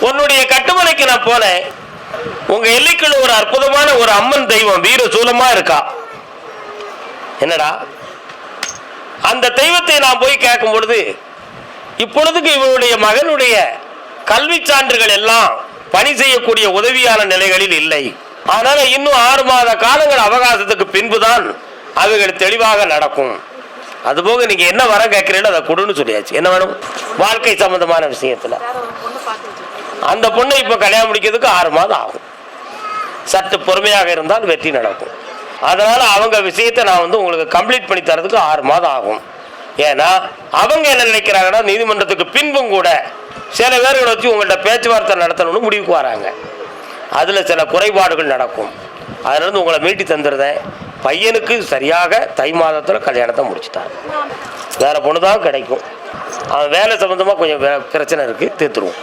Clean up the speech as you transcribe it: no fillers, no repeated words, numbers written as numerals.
உன்னுடைய கட்டுமனைக்கு நான் போனேன். உங்க எல்லைக்குள்ள ஒரு அற்புதமான ஒரு அம்மன் தெய்வம் வீர சூலமா இருக்கா. என்னடா அந்த தெய்வத்தை நான் போய் கேட்கும் பொழுது, இப்பொழுதுக்கு இவருடைய மகனுடைய கல்வி சான்றுகள் எல்லாம் பணி செய்யக்கூடிய உதவியான நிலைகளில் இல்லை. அதனால இன்னும் 6 மாத காலங்கள் அவகாசத்துக்கு பின்புதான் அவைகள் தெளிவாக நடக்கும். அதுபோக நீங்க என்ன வர கேட்கிறீங்களோ அதை கொடுன்னு சொல்லியாச்சு. என்ன வேணும்? வாழ்க்கை சம்பந்தமான விஷயத்துல அந்த பொண்ணை இப்ப கல்யாணம் முடிக்கிறதுக்கு 6 மாதம் ஆகும். சற்று பொறுமையாக இருந்தால் வெற்றி நடக்கும். அதனால அவங்க விஷயத்தை நான் உங்களுக்கு கம்ப்ளீட் பண்ணி தரதுக்கு 6 மாதம் ஆகும். ஏன்னா அவங்க என்ன நினைக்கிறாங்கன்னா, நீதிமன்றத்துக்கு பின்பும் கூட சில பேர்களை வச்சு உங்கள்கிட்ட பேச்சுவார்த்தை நடத்தணும்னு முடிவுக்கு வராங்க. அதுல சில குறைபாடுகள் நடக்கும். அதுல இருந்து உங்களை மீட்டி தந்துருந்தேன். பையனுக்கு சரியாக தை மாதத்துல கல்யாணத்தை முடிச்சுட்டாங்க. வேற பொண்ணு தான் கிடைக்கும். அவன் வேலை சம்பந்தமா கொஞ்சம் பிரச்சனை இருக்கு, தீர்த்துருவோம்.